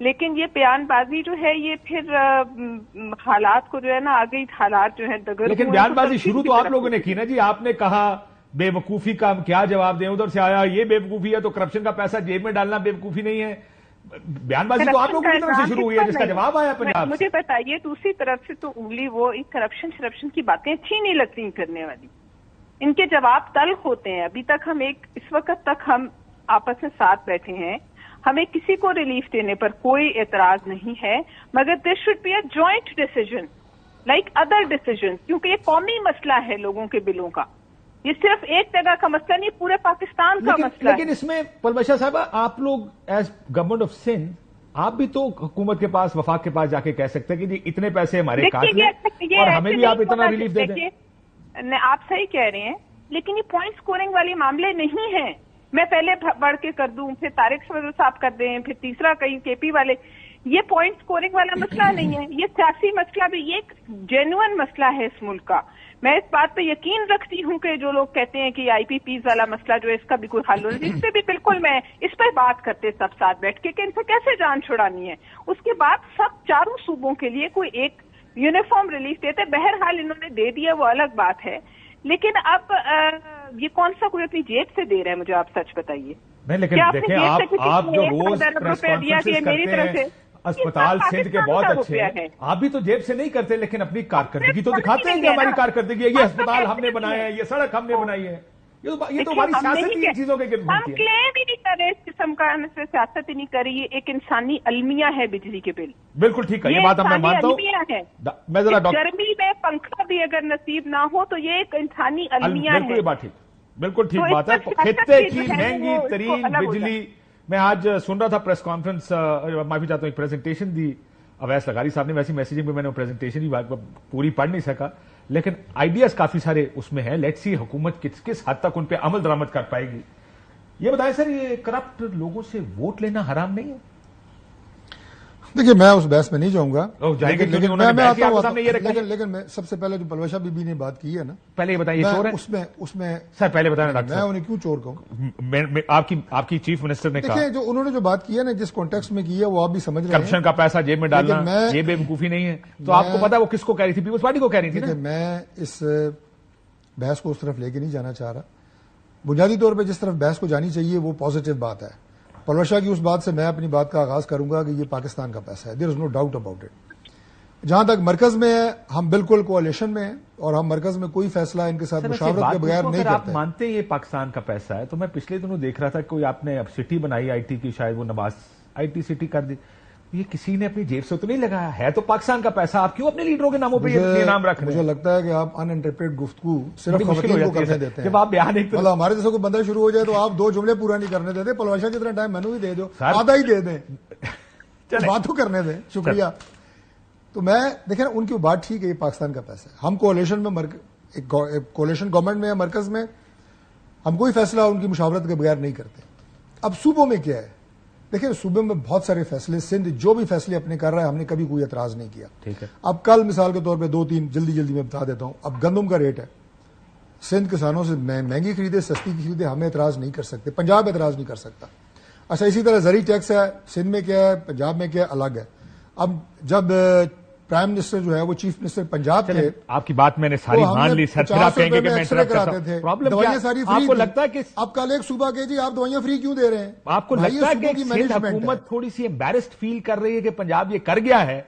لیکن یہ بیان بازی جو ہے یہ پھر حالات کو جو ہے نا آگے حالات جو ہے دگر. لیکن بیان بازی شروع تو آپ لوگوں نے کی نا جی. آپ نے کہا بے وقوفی کا ہم کیا جواب دیں, ادھر سے آیا یہ بے وقوفی ہے تو کرپشن کا پیسہ جیب میں ڈالنا بے وقوفی نہیں ہے. بیان بازی تو آپ لوگوں کی طرف سے شروع ہوئی ہے جس کا جواب آیا پنجاب سے. مجھے بتائیے دوسری طرف سے تو انگلی وہ کرپشن کی باتیں اچھی نہیں لگتی کرنے والی, ان کے جواب تلخ ہوتے ہیں. ابھی تک ہم اس وقت تک ہم آپس میں ساتھ بیٹھے ہیں, ہمیں کسی کو ریلیف دینے پر کوئی اعتراض نہیں ہے, مگر this should be a joint decision like other decision, کیونکہ یہ قومی مسئلہ ہے لوگوں کے بلوں کا, یہ صرف ایک جگہ کا مسئلہ نہیں, پورے پاکستان کا مسئلہ ہے. لیکن اس میں پرویشا صاحبہ آپ لوگ ایز گورنمنٹ آف سندھ آپ بھی تو حکومت کے پاس وفاق کے پاس جا کے کہہ سکتے ہیں کہ جی اتنے پیسے ہمارے کاٹ لیں اور ہمیں بھی آپ اتنا ریلیف دے دیں. آپ صحیح کہہ رہے ہیں, لیکن یہ پوائنٹ سکورنگ والے معاملے نہیں ہیں. میں پہلے بڑھ کے کر دوں, پھر طارق صاحب کر دیں, پھر تیسرا کہیں کے پی والے. یہ پوائنٹ سکورنگ والا مسئلہ نہیں ہے, یہ سیاسی مسئلہ بھی, یہ ایک جینوئن مسئلہ ہے اس ملک کا. میں اس بات پہ یقین رکھتی ہوں کہ جو لوگ کہتے ہیں کہ آئی پی پیز والا مسئلہ جو ہے اس کا بھی کوئی حل ہو, اس پہ بھی بالکل میں اس پہ بات کرتے سب ساتھ بیٹھ کے کہ ان سے کیسے جان چھڑانی ہے. اس کے بعد سب چاروں صوبوں کے لیے کوئی ایک یونیفارم ریلیف دیتے. بہرحال انہوں نے دے دیا وہ الگ بات ہے, لیکن اب یہ کون سا کوئی اپنی جیب سے دے رہا ہے مجھے آپ سچ بتائیے. نہیں لیکن دیکھیں آپ جو روز پریس کانفرنسز کرتے ہیں اسپتال سندھ کے بہت اچھے ہیں, آپ بھی تو جیب سے نہیں کرتے لیکن اپنی کارکردگی تو دکھاتے ہیں کہ ہماری کارکردگی ہے, یہ اسپتال ہم نے بنایا ہے, یہ سڑک ہم نے بنائی ہے. یہ تو ہماری سیاست ہی چیزوں کے گرد ہم کلیم ہی نہیں کر رہے اس قسم کا, سیاست ہی نہیں کر رہی. یہ ایک انسانی المیہ ہے بجلی کے بل. بالکل ٹھیک ہے, یہ بات میں مانتا ہوں. میں ذرا گرمی میں پنکھا بھی اگر نصیب نہ ہو تو یہ ایک انسانی المیہ ہے. بالکل یہ بات ٹھیک, بالکل ٹھیک بات ہے. خطے کی مہنگی ترین بجلی. میں آج سن رہا تھا پریس کانفرنس, معافی چاہتا ہوں, ایک پریزنٹیشن دی اویس لغاری صاحب نے. ویسی میسیجنگ میں نے پریزنٹیشن ہی پوری پڑھ نہیں سکا, لیکن آئیڈیاز کافی سارے اس میں ہیں. لیٹس سی حکومت کس حد تک ان پہ عمل درآمد کر پائے گی. یہ بتائیں سر, یہ کرپٹ لوگوں سے ووٹ لینا حرام نہیں ہے؟ دیکھیے میں اس بحث میں نہیں جاؤں گا, لیکن میں سب سے پہلے جو پلوشا بی بی نے بات کی ہے نا, پہلے یہ بتائیے چور ہے اس میں سر, پہلے بتائیں ڈاکٹر میں انہیں کیوں چور کہوں. آپ کی چیف منسٹر نے کہا جو انہوں نے جو بات کی ہے نا جس کانٹیکسٹ میں کی ہے وہ آپ بھی سمجھ رہے ہیں, کرپشن کا پیسہ جیب میں ڈالنا یہ بے وقوفی نہیں ہے. تو آپ کو پتا وہ کس کو کہہ رہی تھی, پیپلز پارٹی کو کہہ رہی تھی. میں اس بحث کو اس طرف لے کے نہیں جانا چاہ رہا. بنیادی طور پہ جس طرف بحث کو جانی چاہیے وہ پازیٹو بات ہے. پلوشا کی اس بات سے میں اپنی بات کا آغاز کروں گا کہ یہ پاکستان کا پیسہ ہے, دیر از نو ڈاؤٹ اباؤٹ اٹ. جہاں تک مرکز میں ہے ہم بالکل کوalition میں ہیں اور ہم مرکز میں کوئی فیصلہ ان کے ساتھ مشاورت کے بغیر نہیں کرتے. آپ مانتے ہیں یہ پاکستان کا پیسہ ہے, تو میں پچھلے دنوں دیکھ رہا تھا کوئی آپ نے اب سٹی بنائی آئی ٹی کی, شاید وہ نواز آئی ٹی سٹی کر دی. یہ کسی نے اپنی جیب سے تو نہیں لگایا ہے, تو پاکستان کا پیسہ. آپ کیوں اپنے لیڈروں کے ناموں پہ یہ نام رکھ رہے ہیں؟ مجھے لگتا ہے کہ آپ ان انٹرپریٹ گفتگو صرف خواتین کو کرنے دیتے ہیں. جب آپ بیان ایک مطلب ہمارے جیسے کوئی بندہ شروع ہو جائے تو آپ 2 جملے پورا نہیں کرنے دیتے. پلوشا جتنا ٹائم میں نے بھی دے دو, آدھا ہی دے دیں, بات تو کرنے دیں. شکریہ. تو میں دیکھیں ان کی بات ٹھیک ہے, یہ پاکستان کا پیسہ ہے. ہم کوalition میں کوalition گورنمنٹ میں مرکز میں ہم کوئی فیصلہ ان کی مشاورت کے بغیر نہیں کرتے. اب صوبوں میں کیا ہے, دیکھیں صوبے میں بہت سارے فیصلے, سندھ جو بھی فیصلے اپنے کر رہا ہے ہم نے کبھی کوئی اعتراض نہیں کیا. ٹھیک ہے. اب کل مثال کے طور پہ 2-3 جلدی میں بتا دیتا ہوں. اب گندم کا ریٹ ہے, سندھ کسانوں سے مہنگی خریدے سستی خریدے, ہمیں اعتراض نہیں کر سکتے, پنجاب اعتراض نہیں کر سکتا. اچھا اسی طرح زرعی ٹیکس ہے, سندھ میں کیا ہے پنجاب میں کیا ہے الگ ہے. اب جب پرائم منسٹر جو ہے وہ چیف منسٹر پنجاب تھے, آپ کی بات میں نے ساری مان لی سر, پھر آپ کہیں گے کہ میں انٹرپٹ کرتا ہوں. دوائیاں ساری فری. آپ کو لگتا ہے کہ اب کل ایک صوبہ کہ جی آپ دوائیاں فری کیوں دے رہے ہیں؟ آپ کو لگتا ہے کہ سندھ حکومت تھوڑی سی امبیرسڈ فیل کر رہی ہے کہ پنجاب یہ کر گیا ہے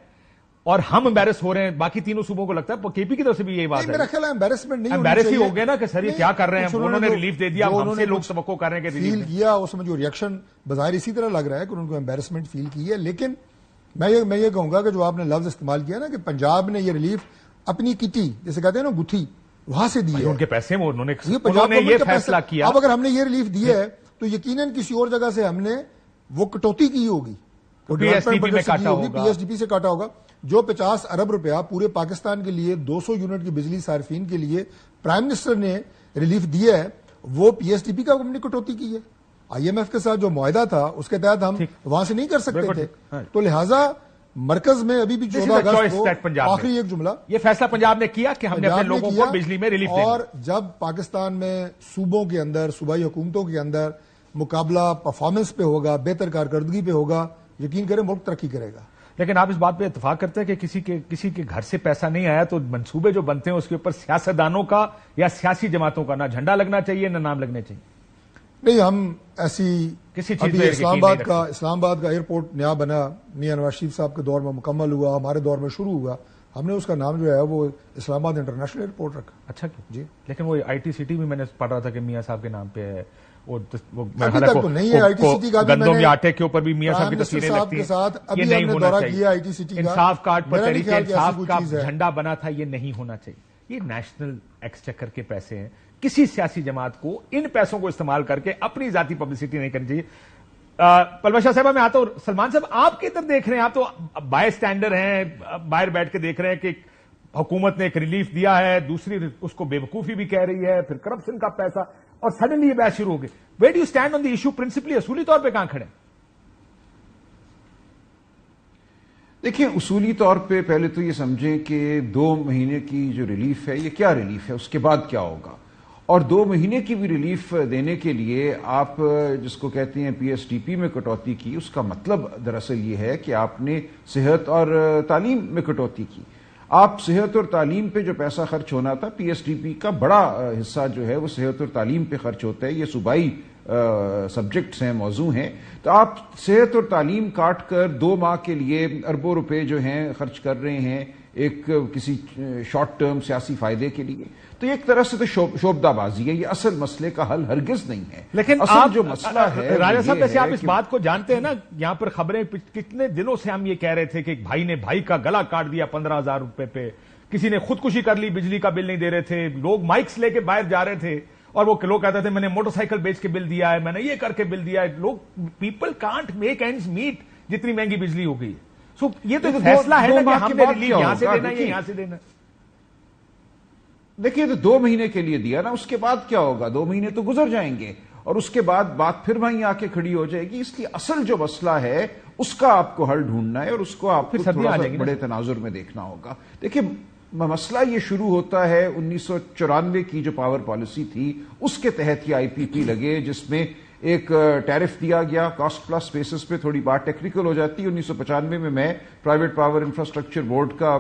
اور ہم امبیرس ہو رہے ہیں؟ باقی تینوں صوبوں کو لگتا ہے, کے پی کی طرف سے بھی یہی بات ہے. میرا خیال ہے امبیرسمنٹ نہیں, امبیرس ہی ہو گئے نا کہ سر یہ کیا کر رہے ہیں. انہوں نے ریلیف دے دیا, ہم سے لوگ توقع کر رہے ہیں کہ فیل کیا, اس میں جو ریئیکشن بظاہر اسی طرح لگ رہا ہے کہ انہوں کو امبیرسمنٹ فیل کی ہے. لیکن میں یہ کہوں گا کہ جو آپ نے لفظ استعمال کیا نا کہ پنجاب نے یہ ریلیف اپنی کٹی جیسے کہتے ہیں نا گتھی وہاں سے دی ہے, ان کے پیسے میں انہوں نے یہ فیصلہ کیا. اب اگر ہم نے یہ ریلیف دی ہے تو یقیناً کسی اور جگہ سے ہم نے وہ کٹوتی کی ہوگی, پی ایس ڈی پی سے کاٹا ہوگا. جو 50 ارب روپیہ پورے پاکستان کے لیے 200 یونٹ کی بجلی صارفین کے لیے پرائم منسٹر نے ریلیف دیا ہے, وہ پی ایس ڈی پی کا ہم نے کٹوتی کی ہے. آئی ایم ایف کے ساتھ جو معاہدہ تھا اس کے تحت ہم وہاں سے نہیں کر سکتے تھے. تو لہٰذا مرکز میں ابھی بھی 14 اگست کو آخری ایک جملہ, یہ فیصلہ پنجاب نے کیا کہ ہم نے اپنے لوگوں کو بجلی میں ریلیف دیا. اور جب پاکستان میں صوبوں کے اندر صوبائی حکومتوں کے اندر مقابلہ پرفارمنس پہ ہوگا, بہتر کارکردگی پہ ہوگا, یقین کریں ملک ترقی کرے گا. لیکن آپ اس بات پہ اتفاق کرتے ہیں کہ کسی کے گھر سے پیسہ نہیں آیا تو منصوبے جو بنتے ہیں اس کے اوپر سیاستدانوں کا یا سیاسی جماعتوں کا نہ جھنڈا لگنا چاہیے نہ نام لگنے چاہیے؟ نہیں، ہم ایسی کسی چیز ابھی اسلام آباد کا ایئرپورٹ نیا بنا، میاں نواز شریف صاحب کے دور میں مکمل ہوا، ہمارے دور میں شروع ہوا، ہم نے اس کا نام جو ہے وہ اسلام آباد انٹرنیشنل ایئرپورٹ رکھا. اچھا جی، لیکن وہ آئی ٹی سٹی بھی میں نے پڑھ رہا تھا کہ میاں صاحب کے نام پہ ہے. ابھی تک تو نہیں ہے آئی ٹی سٹی کا. گندم یا آٹے کے اوپر بھی میاں صاحب کی تصویریں لگتی ہیں. ابھی ہم نے دورہ کیا آئی ٹی سٹی کا. انصاف کارڈ پر تحریک انصاف کا جھنڈا بنا تھا، یہ نہیں ہونا چاہیے. یہ نیشنل ایکسچیکر کے پیسے ہیں. کسی سیاسی جماعت کو ان پیسوں کو استعمال کر کے اپنی ذاتی پبلسٹی نہیں کرنی چاہیے. پلوشہ صاحبہ میں آتا ہوں. سلمان صاحب آپ کی طرف دیکھ رہے ہیں، آپ تو بائی اسٹینڈر ہیں، باہر بیٹھ کے دیکھ رہے ہیں کہ حکومت نے ایک ریلیف دیا ہے، دوسری اس کو بے وقوفی بھی کہہ رہی ہے، پھر کرپشن کا پیسہ، اور سڈنلی یہ بحث شروع ہو گئی. Where do you stand on the issue principally? اصولی طور پہ کہاں کھڑے ہیں؟ دیکھیں، اصولی طور پہ پہلے تو یہ سمجھیں کہ 2 مہینے کی جو ریلیف ہے یہ کیا ریلیف ہے، اس کے بعد کیا ہوگا. اور 2 مہینے کی بھی ریلیف دینے کے لیے آپ جس کو کہتے ہیں پی ایس ٹی پی میں کٹوتی کی، اس کا مطلب دراصل یہ ہے کہ آپ نے صحت اور تعلیم میں کٹوتی کی. آپ صحت اور تعلیم پہ جو پیسہ خرچ ہونا تھا، پی ایس ٹی پی کا بڑا حصہ جو ہے وہ صحت اور تعلیم پہ خرچ ہوتا ہے. یہ صوبائی سبجیکٹس ہیں، موضوع ہیں. تو آپ صحت اور تعلیم کاٹ کر 2 ماہ کے لیے اربوں روپے جو ہیں خرچ کر رہے ہیں ایک کسی شارٹ ٹرم سیاسی فائدے کے لیے. تو ایک طرح سے تو شوبدہ بازی ہے. یہ اصل مسئلے کا حل ہرگز نہیں ہے. لیکن اصل جو مسئلہ ہے راجہ صاحب، جیسے آپ اس بات کو جانتے ہیں نا، یہاں پر خبریں کتنے دنوں سے ہم یہ کہہ رہے تھے کہ ایک بھائی نے بھائی کا گلا کاٹ دیا 15,000 روپے پہ، کسی نے خودکشی کر لی، بجلی کا بل نہیں دے رہے تھے، لوگ مائکس لے کے باہر جا رہے تھے اور وہ لوگ کہتے تھے میں نے موٹر سائیکل بیچ کے بل دیا ہے، میں نے یہ کر کے بل دیا ہے. لوگ people can't make ends meet جتنی مہنگی بجلی ہو گئی. سو یہ تو فیصلہ ہے نا کہ ہم نے ریلیف یہاں سے دینا ہے یا یہاں سے دینا ہے. دیکھیے، تو 2 مہینے کے لیے دیا نا، اس کے بعد کیا ہوگا؟ 2 مہینے تو گزر جائیں گے اور اس کے بعد بات پھر وہیں آ کے کھڑی ہو جائے گی. اس لیے اصل جو مسئلہ ہے اس کا آپ کو حل ڈھونڈنا ہے اور اس کو آپ کو تھوڑا سا بڑے تناظر میں دیکھنا ہوگا. دیکھیں، مسئلہ یہ شروع ہوتا ہے 1994 کی جو پاور پالیسی تھی اس کے تحت یہ آئی پی پی لگے، جس میں ایک ٹیرف دیا گیا کاسٹ پلس بیسس پہ. تھوڑی بات ٹیکنیکل ہو جاتی ہے. 1995 میں پرائیویٹ پاور انفراسٹرکچر بورڈ کا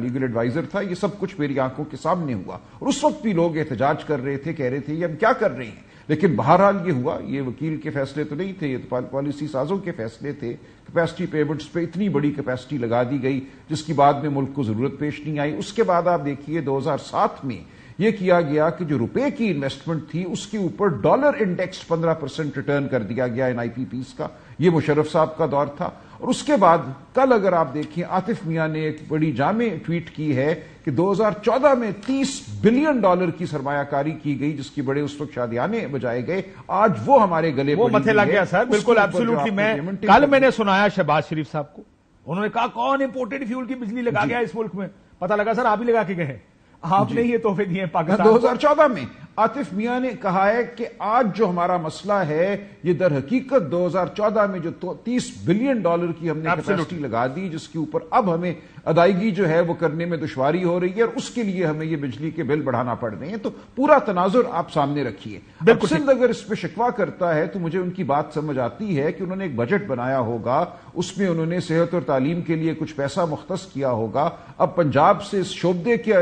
لیگل ایڈوائزر تھا. یہ سب کچھ میری آنکھوں کے سامنے ہوا اور اس وقت بھی لوگ احتجاج کر رہے تھے، کہہ رہے تھے یہ ہم کیا کر رہے ہیں. لیکن بہرحال یہ ہوا. یہ وکیل کے فیصلے تو نہیں تھے، یہ تو پالیسی سازوں کے فیصلے تھے. کیپیسٹی پیمنٹس پہ اتنی بڑی کیپیسٹی لگا دی گئی جس کی بعد میں ملک کو ضرورت پیش نہیں آئی. اس کے بعد آپ دیکھیے 2007 میں یہ کیا گیا کہ جو روپے کی انویسٹمنٹ تھی اس کے اوپر ڈالر انڈیکس 15% ریٹرن کر دیا گیا ان آئی پی پیز کا. یہ مشرف صاحب کا دور تھا. اور اس کے بعد کل اگر آپ دیکھیں عاطف میاں نے ایک بڑی جامع ٹویٹ کی ہے کہ 2014 میں $30 بلین کی سرمایہ کاری کی گئی، جس کی بڑے اس وقت شادیانے بجائے گئے. آج وہ ہمارے گلے وہ متھے لگ گیا سر. بالکل ایبسولوٹلی. کل میں نے سنایا شہباز شریف صاحب کو، انہوں نے کہا کون امپورٹڈ فیول کی بجلی لگا گیا اس ملک میں. پتہ لگا سر آپ ہی لگا کے گئے، آپ نے یہ تحفے دیے پاکستان. 2014 میں عاطف میاں نے کہا ہے کہ آج جو ہمارا مسئلہ ہے یہ در حقیقت 2014 میں جو $30 بلین کی ہم نے کیپیسٹی لگا دی، جس کے اوپر اب ہمیں ادائیگی جو ہے وہ کرنے میں دشواری ہو رہی ہے اور اس کے لیے ہمیں یہ بجلی کے بل بڑھانا پڑ رہے ہیں. تو پورا تناظر آپ سامنے رکھیے. سندھ اگر اس پہ شکوہ کرتا ہے تو مجھے ان کی بات سمجھ آتی ہے کہ انہوں نے ایک بجٹ بنایا ہوگا، اس میں انہوں نے صحت اور تعلیم کے لیے کچھ پیسہ مختص کیا ہوگا. اب پنجاب سے اس شعبے کے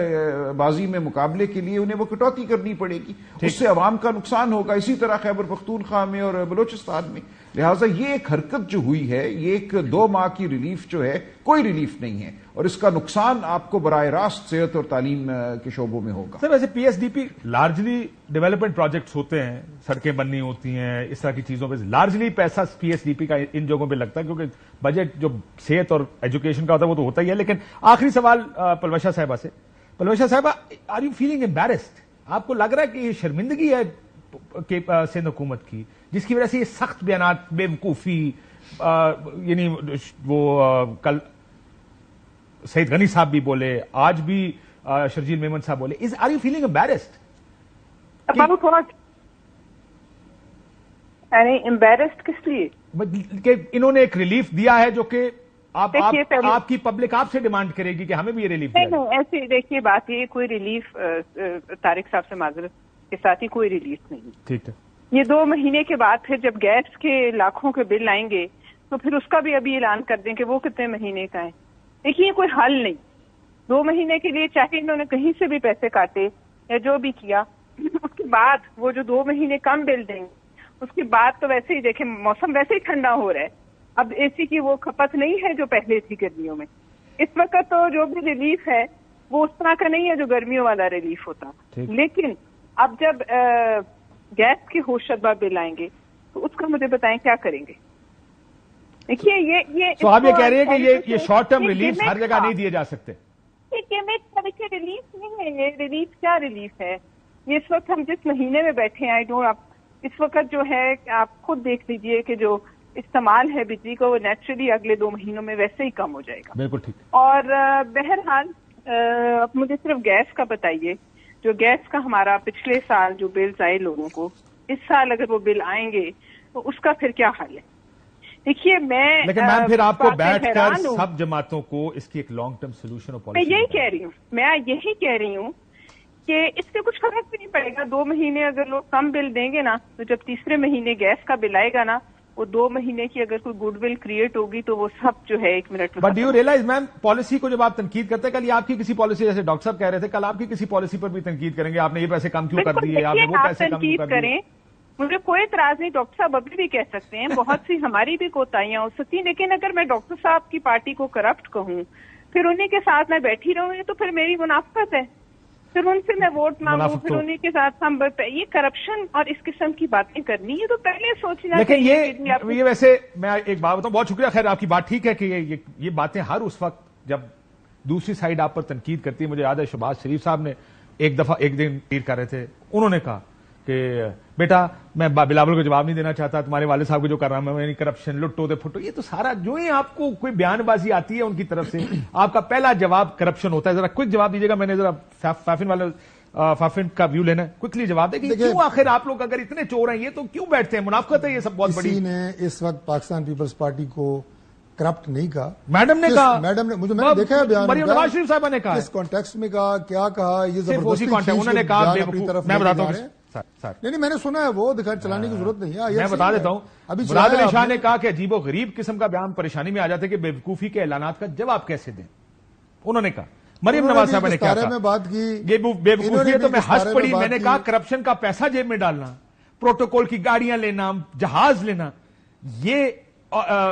بازی میں مقابلے کے لیے انہیں وہ کٹوتی کرنی پڑے گی. اس سے عوام کا نقصان ہوگا. اسی طرح خیبر پختونخوا میں اور بلوچستان میں. لہٰذا یہ ایک حرکت جو ہوئی ہے، یہ ایک 2 ماہ کی ریلیف جو ہے کوئی ریلیف نہیں ہے اور اس کا نقصان آپ کو براہ راست صحت اور تعلیم کے شعبوں میں ہوگا. سر ویسے P S D P largely development projects ہوتے ہیں، سڑکیں بننی ہوتی ہیں، اس طرح کی چیزوں پہ لارجلی پیسہ پی ایس ڈی پی کا ان جگہوں پہ لگتا ہے، کیونکہ بجٹ جو صحت اور ایجوکیشن کا ہوتا ہے وہ تو ہوتا ہی ہے. لیکن آخری سوال پلوشہ صاحبہ سے. پلوشہ صاحبہ، آر یو فیلنگ امبیرسڈ؟ آپ کو لگ رہا ہے کہ یہ شرمندگی ہے کہ سندھ حکومت کی جس کی وجہ سے یہ سخت بیانات، بے وقوفی، یعنی وہ کل سعید غنی صاحب بھی بولے، آج بھی شرجیل میمن صاحب بولے، are you feeling embarrassed? Embarrassed کس لیے؟ کہ انہوں نے ایک ریلیف دیا ہے جو کہ آپ کی پبلک آپ سے ڈیمانڈ کرے گی کہ ہمیں بھی یہ ریلیف دیا. نہیں، ایسے دیکھیے بات یہ کوئی ریلیف طارق صاحب سے معذرت کے ساتھ ہی کوئی ریلیف نہیں. ٹھیک ہے. یہ 2 مہینے کے بعد پھر جب گیس کے لاکھوں کے بل آئیں گے تو پھر اس کا بھی ابھی اعلان کر دیں کہ وہ کتنے مہینے کا ہے. دیکھیے یہ کوئی حل نہیں. 2 مہینے کے لیے چاہے انہوں نے کہیں سے بھی پیسے کاٹے یا جو بھی کیا، اس کے بعد وہ جو 2 مہینے کم بل دیں گے، اس کے بعد تو ویسے ہی دیکھیں موسم ویسے ہی ٹھنڈا ہو رہا ہے. اب اے سی کی وہ کھپت نہیں ہے جو پہلے تھی گرمیوں میں. اس وقت تو جو بھی ریلیف ہے وہ اس طرح کا نہیں ہے جو گرمیوں والا ریلیف ہوتا. لیکن اب جب گیس کے ہوش شدہ بل آئیں گے تو اس کا مجھے بتائیں کیا کریں گے. دیکھیے یہ تو آپ یہ کہہ رہے ہیں کہ یہ شارٹ ٹرم ریلیف ہر جگہ نہیں دیے جا سکتے. دیکھیے ریلیف نہیں ہے یہ. ریلیف کیا ریلیف ہے یہ؟ اس وقت ہم جس مہینے میں بیٹھے ہیں اس وقت جو ہے آپ خود دیکھ لیجئے کہ جو استعمال ہے بجلی کا وہ نیچرلی اگلے 2 مہینوں میں ویسے ہی کم ہو جائے گا. بالکل ٹھیک. اور بہرحال اب مجھے صرف گیس کا بتائیے. جو گیس کا ہمارا پچھلے سال جو بلز آئے لوگوں کو، اس سال اگر وہ بل آئیں گے تو اس کا پھر کیا حل ہے؟ دیکھیے لیکن میم پھر آپ کو بیٹھ کر سب جماعتوں کو اس کی ایک لانگ ٹرم سولوشن اور پالیسی میں یہی کہہ رہی ہوں کہ اس سے کچھ فرق بھی نہیں پڑے گا. 2 مہینے اگر لوگ کم بل دیں گے نا تو جب تیسرے مہینے گیس کا بل آئے گا نا، وہ 2 مہینے کی اگر کوئی گڈ ول کریٹ ہوگی تو وہ سب جو ہے 1 منٹ میں. But do you realise ma'am policy کو جب آپ تنقید کرتے ہیں، کل یہ آپ کی کسی پالیسی، جیسے ڈاکٹر صاحب کہہ رہے تھے کل آپ کی کسی پالیسی پر بھی تنقید کریں گے، آپ نے یہ پیسے کم کیوں کر دیے، آپ نے وہ پیسے کم کیوں کر دیے. مجھے کوئی اعتراض نہیں، ڈاکٹر صاحب ابھی بھی کہہ سکتے ہیں، بہت سی ہماری بھی کوتاہیاں ہو سکتی ہیں، لیکن اگر میں ڈاکٹر صاحب کی پارٹی کو کرپٹ کہوں پھر انہیں کے ساتھ میں بیٹھی رہوں تو پھر میری منافقت ہے. پھر ان سے میں ووٹ مانگوں، پھر انہیں کے ساتھ ہم یہ کرپشن اور اس قسم کی باتیں کرنی ہے تو پہلے سوچنا. لیکن یہ ویسے میں ایک بات بتاؤں، بہت شکریہ. خیر آپ کی بات ٹھیک ہے کہ یہ باتیں ہر اس وقت جب دوسری سائڈ آپ پر تنقید کرتی ہے. مجھے یاد ہے شہباز شریف صاحب نے ایک دن تیر کر رہے تھے، انہوں نے کہا کہ بیٹا میں بلاول کو جواب نہیں دینا چاہتا، تمہارے والد صاحب کو جو کر رہا ہوں میں کرپشن لٹو دے پھٹو، یہ تو سارا جو ہی آپ کو کوئی بیان بازی آتی ہے ان کی طرف سے آپ کا پہلا جواب کرپشن ہوتا ہے. ذرا کوئک جواب دیجیے گا، میں نے ذرا فافن کا ویو لینا ہے، کوئکلی جواب دے کہ کیوں آخر آپ لوگ اگر اتنے چور ہیں یہ تو کیوں بیٹھتے ہیں؟ منافقت ہے یہ سب بہت بڑی. کسی نے اس وقت پاکستان پیپلز پارٹی کو کرپٹ نہیں کہا. میڈم نے کہا، میں نے دیکھا ہے بیان، مریم نواز شریف صاحبہ نے کہا، اس کانٹیکسٹ میں کہا، کیا کہا، یہ زبردستی انہوں نے کہا میں بتاتا ہوں. نہیں میں نے سنا ہے، وہ چلانے کی ضرورت نہیں ہے. میں بتا دیتا ہوں. مراد علی شاہ نے کہا کہ عجیب و غریب قسم کا بیان، پریشانی میں آ جاتے کہ بیوقوفی کے اعلانات کا جواب کیسے دیں. انہوں نے کہا. مریم نواز صاحبہ نے کیا کہا، بات کی یہ بیوقوفی ہے تو میں ہنس پڑی. میں نے کہا کرپشن کا پیسہ جیب میں ڈالنا، پروٹوکول کی گاڑیاں لینا، جہاز لینا، یہ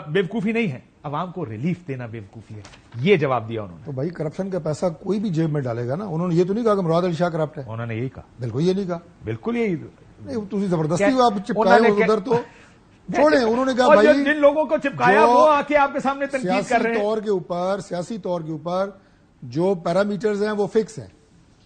بیوقوفی نہیں ہے، عوام کو ریلیف دینا بیوقوفی ہے. یہ جواب دیا انہوں نے. تو بھائی کرپشن کا پیسہ کوئی بھی جیب میں ڈالے گا نا. انہوں نے یہ تو نہیں کہا کہ مراد علی شاہ کرپٹ ہے. انہوں نے یہی کہا. بالکل یہ نہیں کہا. بالکل یہی. تھی زبردستی آپ چپکائے ادھر تو چھوڑیں. انہوں نے کہا بھائی جن لوگوں کو چپکایا وہ آ کے آپ کے سامنے تنقید کر رہے ہیں. سیاسی طور کے اوپر جو پیرامیٹرز ہیں وہ فکس ہیں.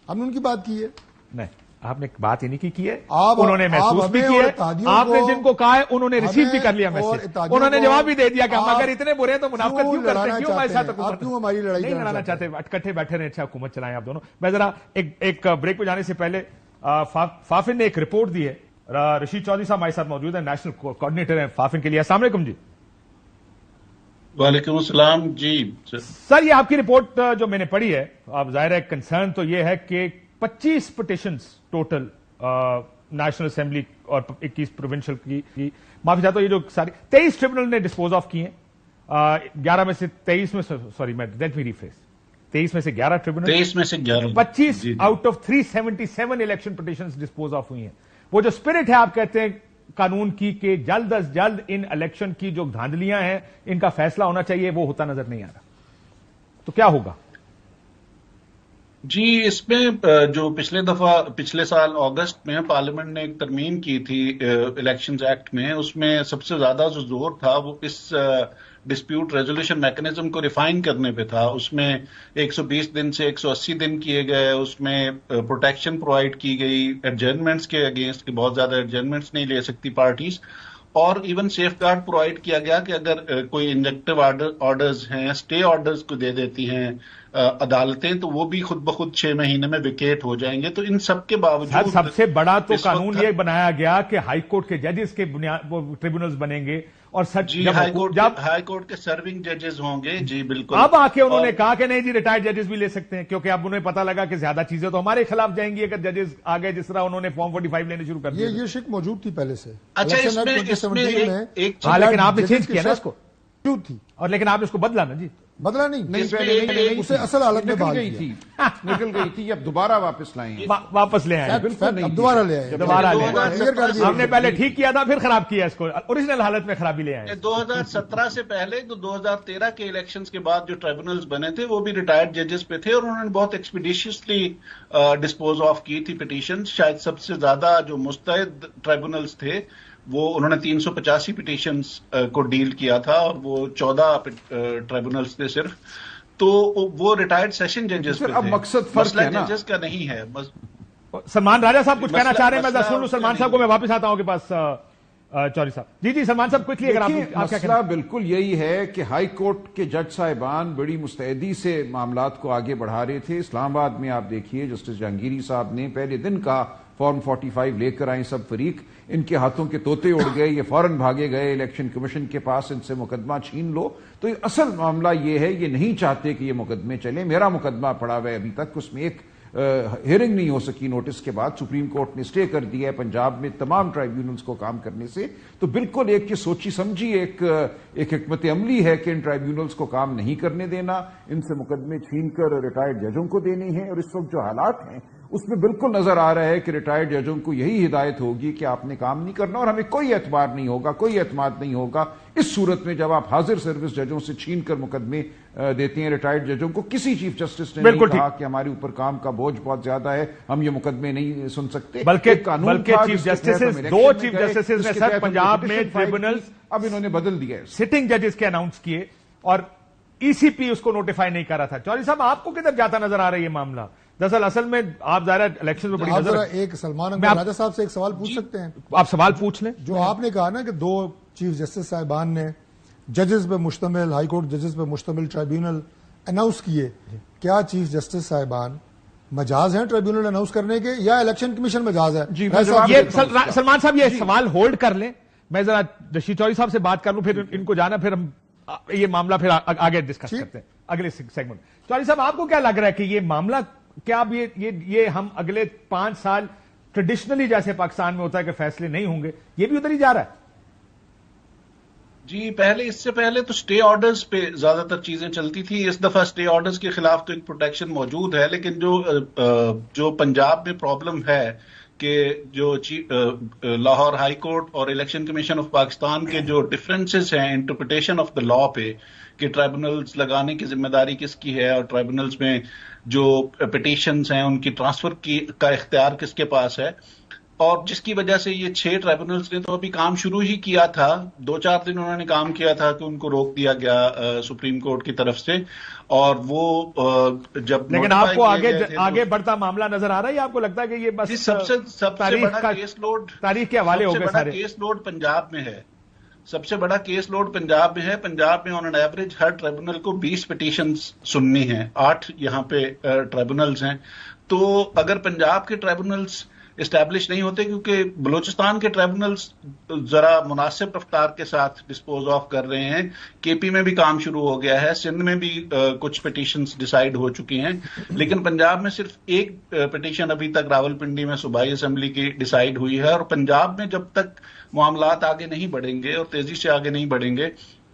ہم نے ان کی بات کی ہے. نہیں آپ نے بات ہی نہیں کی ہے. انہوں نے محسوس بھی کیا، آپ نے جن کو کہا ہے انہوں نے ریسیو بھی کر لیا میسج. انہوں نے جواب بھی دے دیا کہ ہم اگر اتنے برے ہیں تو منافقت کیوں کرتے ہیں، کیوں ہمارے ساتھ ہماری لڑائی نہیں لڑانا چاہتے، اکٹھے بیٹھے رہے، اچھا حکومت چلائیں آپ دونوں. میں ذرا ایک بریک پہ جانے سے پہلے فافن نے ایک رپورٹ دی ہے. رشید چودھری صاحب ہمارے ساتھ موجود ہیں، نیشنل کوآرڈینیٹر ہیں فافن کے لیے. السلام علیکم. جی وعلیکم السلام. جی سر یہ آپ کی رپورٹ جو میں نے پڑھی ہے، اب ظاہر ہے کنسرن تو یہ ہے کہ 25 پٹیشنز ٹوٹل نیشنل اسمبلی اور 21 پروونشل کی، معافی چاہتا ہوں، یہ جو ساری 23 ٹریبونل نے ڈسپوز آف کی ہیں. 11 میں سے 23 میں، سوری میں لیٹ می ریفریز، 23 میں سے 11 ٹریبونل، 23 میں سے 11، 25 out of 377 election petitions dispose of ہوئی ہیں. وہ جو اسپرٹ ہے آپ کہتے ہیں قانون کی کہ جلد از جلد ان الیکشن کی جو دھاندلیاں ہیں ان کا فیصلہ ہونا چاہیے، وہ ہوتا نظر نہیں آ رہا، تو کیا ہوگا؟ جی اس میں جو پچھلے سال اگست میں پارلیمنٹ نے ایک ترمیم کی تھی الیکشنز ایکٹ میں، اس میں سب سے زیادہ جو زور تھا وہ اس ڈسپیوٹ ریزولوشن میکنزم کو ریفائن کرنے پہ تھا. اس میں 120 دن سے 180 دن کیے گئے، اس میں پروٹیکشن پرووائڈ کی گئی ایڈجرنمنٹس کے اگینسٹ، کہ بہت زیادہ ایڈجرنمنٹس نہیں لے سکتی پارٹیز، اور ایون سیف گارڈ پرووائڈ کیا گیا کہ اگر کوئی انجیکٹو آرڈرز ہیں، اسٹے آرڈرز کو دے دیتی ہیں عدالتیں تو وہ بھی خود بخود 6 مہینے میں ویکیٹ ہو جائیں گے. تو ان سب کے باوجود سب سے بڑا تو قانون یہ بنایا گیا کہ ہائی کورٹ کے ججز کے ٹریبونلز بنیں گے، اور جی ہائی کورٹ کے سرونگ ججز ہوں گے. جی بالکل. اب آ کے انہوں نے کہا کہ نہیں جی ریٹائرڈ ججز بھی لے سکتے ہیں، کیونکہ اب انہیں پتا لگا کہ زیادہ چیزیں تو ہمارے خلاف جائیں گی اگر ججز آ گئے، جس طرح انہوں نے فارم 45 لینے شروع کر دیا. یہ شک موجود تھی پہلے سے. اچھا اس میں لیکن آپ نے چینج کیا نا اس کو. تھی اور لیکن آپ نے اس کو بدلا نا جی؟ بدلا نہیں، پہلے نہیں، اسے اصل حالت میں نکل گئی تھی، نکل گئی تھی، اب دوبارہ واپس لائیں، واپس لے آئے، اب دوبارہ لے آئے، دوبارہ لے آئے. ہم نے پہلے ٹھیک کیا تھا پھر خراب کیا اس کو، اوریجنل حالت میں خرابی لے آئے. 2017 سے پہلے تو 2013 کے الیکشنز کے بعد جو ٹرائبونلز بنے تھے وہ بھی ریٹائرڈ ججز پہ تھے اور انہوں نے بہت ایکسپیڈیشیسلی ڈسپوز آف کی تھی پٹیشن. شاید سب سے زیادہ جو مستعد ٹرائبونلز تھے وہ انہوں نے 385 پٹیشنز کو ڈیل کیا تھا اور وہ 14 ٹرائبونلز تھے صرف. تو وہ ریٹائرڈ سیشن ججز پہ تھے. اب مقصد فرق ہے نا، ججز کا نہیں ہے. سلمان راجہ صاحب کچھ کہنا چاہ رہے ہیں؟ میں سن لوں سلمان صاحب کو، میں واپس آتا ہوں کے پاس. چوری صاحب جی سلمان صاحب کوئکلی اگر آپ مسئلہ بالکل یہی ہے کہ ہائی کورٹ کے جج صاحبان بڑی مستعدی سے معاملات کو آگے بڑھا رہے تھے. اسلام آباد میں آپ دیکھیے جسٹس جہانگیری صاحب نے پہلے دن کا فارم 45 لے کر آئے سب فریق، ان کے ہاتھوں کے طوطے اڑ گئے، یہ فوراً بھاگے گئے الیکشن کمیشن کے پاس، ان سے مقدمہ چھین لو. تو اصل معاملہ یہ ہے، یہ نہیں چاہتے کہ یہ مقدمے چلیں. میرا مقدمہ پڑا ہوا ہے ابھی تک، اس میں ایک ہیئرنگ نہیں ہو سکی نوٹس کے بعد. سپریم کورٹ نے اسٹے کر دیا ہے پنجاب میں تمام ٹرائیبیونلز کو کام کرنے سے. تو بالکل ایک یہ سوچی سمجھی ایک حکمت عملی ہے کہ ان ٹرائیبیونلز کو کام نہیں کرنے دینا، ان سے مقدمے چھین کر ریٹائرڈ ججوں کو دینے ہیں. اور اس وقت جو حالات ہیں اس میں بالکل نظر آ رہا ہے کہ ریٹائرڈ ججوں کو یہی ہدایت ہوگی کہ آپ نے کام نہیں کرنا اور ہمیں کوئی اعتبار نہیں ہوگا، کوئی اعتماد نہیں ہوگا. اس صورت میں جب آپ حاضر سروس ججوں سے چھین کر مقدمے دیتے ہیں ریٹائرڈ ججوں کو، کسی چیف جسٹس نے نہیں کہا کہ ہمارے اوپر کام کا بوجھ بہت زیادہ ہے، ہم یہ مقدمے نہیں سن سکتے. بلکہ چیف جسٹس، دو چیف جسٹس نے سر پنجاب میں ٹریبونلز اب انہوں نے بدل دیا ہے، سٹنگ ججز کے اناؤنس کیے اور ای سی پی اس کو نوٹیفائی نہیں کر رہا تھا. چوری صاحب آپ کو کدھر جاتا نظر آ رہا ہے یہ معاملہ؟ دراصل اصل میں آپ ظاہر الیکشن میں بڑی نظر ایک سلمان اکبر راجہ صاحب سے ایک سوال پوچھ سکتے ہیں؟ آپ سوال پوچھ لیں. جو آپ نے کہا نا کہ دو چیف جسٹس صاحبان نے ججز پہ مشتمل، ہائی کورٹ ججز پہ مشتمل ٹرائیبیونل اناؤنس کیے، کیا چیف جسٹس صاحبان مجاز ہیں ٹرائیبیونل اناؤنس کرنے کے یا الیکشن کمیشن مجاز ہے؟ یہ سلمان صاحب یہ سوال ہولڈ کر لیں، میں ذرا رشید چوری صاحب سے بات کر لوں، پھر ان کو جانا، پھر ہم یہ معاملہ پھر آگے ڈسکس کرتے ہیں اگلے سیگمنٹ. چوری صاحب آپ کو کیا لگ رہا ہے کہ یہ معاملہ کیا اب یہ ہم اگلے 5 سال ٹریڈیشنلی جیسے پاکستان میں ہوتا ہے کہ فیصلے نہیں ہوں گے، یہ بھی ادھر ہی جا رہا ہے؟ جی اس سے پہلے تو اسٹے آرڈرز پہ زیادہ تر چیزیں چلتی تھی. اس دفعہ اسٹے آرڈرز کے خلاف تو ایک پروٹیکشن موجود ہے، لیکن جو پنجاب میں پرابلم ہے کہ جو لاہور ہائی کورٹ اور الیکشن کمیشن آف پاکستان کے جو ڈفرینسز ہیں انٹرپریٹیشن آف دا لا پہ، کہ ٹرائبونلز لگانے کی ذمہ داری کس کی ہے اور ٹرائبونلز میں جو پٹیشنز ہیں ان کی ٹرانسفر کا اختیار کس کے پاس ہے، اور جس کی وجہ سے یہ 6 ٹرائبونلز نے تو ابھی کام شروع ہی کیا تھا. 2-4 دن انہوں نے کام کیا تھا کہ ان کو روک دیا گیا سپریم کورٹ کی طرف سے. اور وہ جب لیکن آپ کو آگے بڑھتا معاملہ نظر آ رہا ہے یا آپ کو لگتا ہے کہ یہ بس سب سے بڑا کیس لوڈ تاریخ کے حوالے ہو گئے سارے؟ کیس لوڈ پنجاب میں ہے، سب سے بڑا کیس لوڈ پنجاب میں ہے. پنجاب میں آن این ایوریج ہر ٹرائبونل کو 20 پٹیشنز سننی ہیں، 8 یہاں پہ ٹرائبونلز ہیں. تو اگر پنجاب کے ٹرائبونلز اسٹیبلش نہیں ہوتے، کیونکہ بلوچستان کے ٹرائبونلز ذرا مناسب رفتار کے ساتھ ڈسپوز آف کر رہے ہیں. کے پی میں بھی کام شروع ہو گیا ہے، سندھ میں بھی کچھ پٹیشنز ڈیسائیڈ ہو چکی ہیں، لیکن پنجاب میں صرف ایک پٹیشن ابھی تک راولپنڈی میں صوبائی اسمبلی کی ڈیسائیڈ ہوئی ہے. اور پنجاب میں جب تک معاملات آگے نہیں بڑھیں گے اور تیزی سے آگے نہیں بڑھیں گے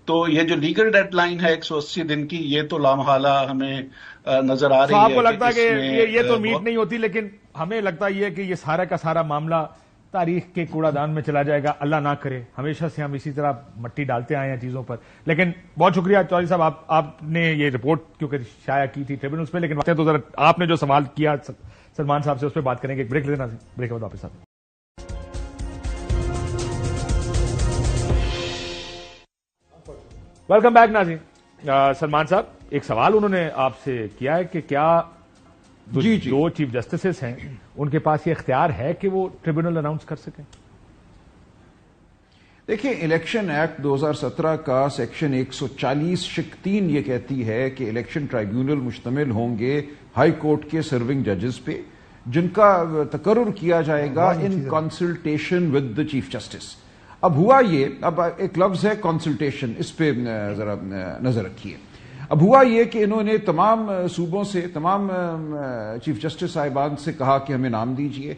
تو یہ جو لیگل ڈیڈ لائن ہے 180 دن کی، یہ تو لامحالہ ہمیں نظر آ رہی ہے. آپ کو لگتا ہے کہ یہ تو میٹ نہیں ہوتی، لیکن ہمیں لگتا یہ ہے کہ یہ سارا کا سارا معاملہ تاریخ کے کوڑا دان میں چلا جائے گا. اللہ نہ کرے، ہمیشہ سے ہم اسی طرح مٹی ڈالتے آئے ہیں چیزوں پر. لیکن بہت شکریہ چوہدری صاحب، آپ نے یہ رپورٹ کیونکہ شائع کی تھی ٹریبونلز پہ، لیکن تو ذرا آپ نے جو سوال کیا سلمان صاحب سے اس پہ بات کریں گے. ایک بریک لینا، بریک کے بعد واپس آتے ہیں. ویلکم بیک ناظرین. سلمان صاحب ایک سوال انہوں نے آپ سے کیا ہے کہ کیا جو چیف جسٹسز ہیں ان کے پاس یہ اختیار ہے کہ وہ ٹریبونل اناؤنس کر سکیں؟ دیکھیں، الیکشن ایکٹ 2017 کا سیکشن 140 شق 3 یہ کہتی ہے کہ الیکشن ٹرائیبیونل مشتمل ہوں گے ہائی کورٹ کے سرونگ ججز پہ، جن کا تقرر کیا جائے گا in consultation with the chief justice. اب ہوا یہ، اب ایک لفظ ہے کنسلٹیشن، اس پہ ذرا نظر رکھیے. اب ہوا یہ کہ انہوں نے تمام صوبوں سے، تمام چیف جسٹس صاحبان سے کہا کہ ہمیں نام دیجئے.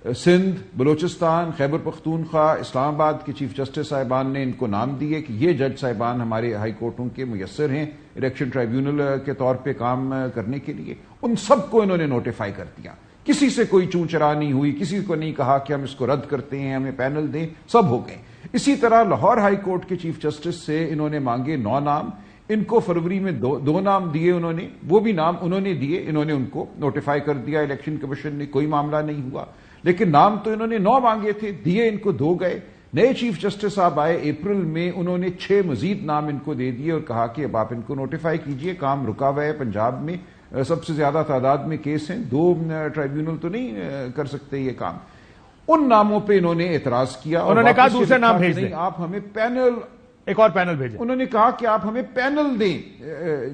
سندھ، بلوچستان، خیبر پختونخوا، اسلام آباد کے چیف جسٹس صاحبان نے ان کو نام دیے کہ یہ جج صاحبان ہمارے ہائی کورٹوں کے میسر ہیں الیکشن ٹرائیبیونل کے طور پہ کام کرنے کے لیے. ان سب کو انہوں نے نوٹیفائی کر دیا. کسی سے کوئی چوں چرا نہیں ہوئی، کسی کو نہیں کہا کہ ہم اس کو رد کرتے ہیں، ہمیں پینل دیں، سب ہو گئے. اسی طرح لاہور ہائی کورٹ کے چیف جسٹس سے انہوں نے مانگے 9 نام. ان کو فروری میں دو نام دیے انہوں نے، وہ بھی نام انہوں نے دیے، انہوں نے ان کو نوٹیفائی کر دیا الیکشن کمیشن نے، کوئی معاملہ نہیں ہوا. لیکن نام تو انہوں نے 9 مانگے تھے، دیے ان کو 2 گئے. نئے چیف جسٹس صاحب آئے اپریل میں، انہوں نے 6 مزید نام ان کو دے دیے اور کہا کہ اب آپ ان کو نوٹیفائی کیجئے. کام رکا ہوا ہے پنجاب میں، سب سے زیادہ تعداد میں کیس ہیں، 2 ٹرائیبیونل تو نہیں کر سکتے یہ کام. ان ناموں پہ انہوں نے اعتراض کیا، انہوں نے کہا دوسرے نام بھیج دیں، آپ ہمیں پینل، ایک اور پینل بھیجیں. انہوں نے کہا کہ آپ ہمیں پینل دیں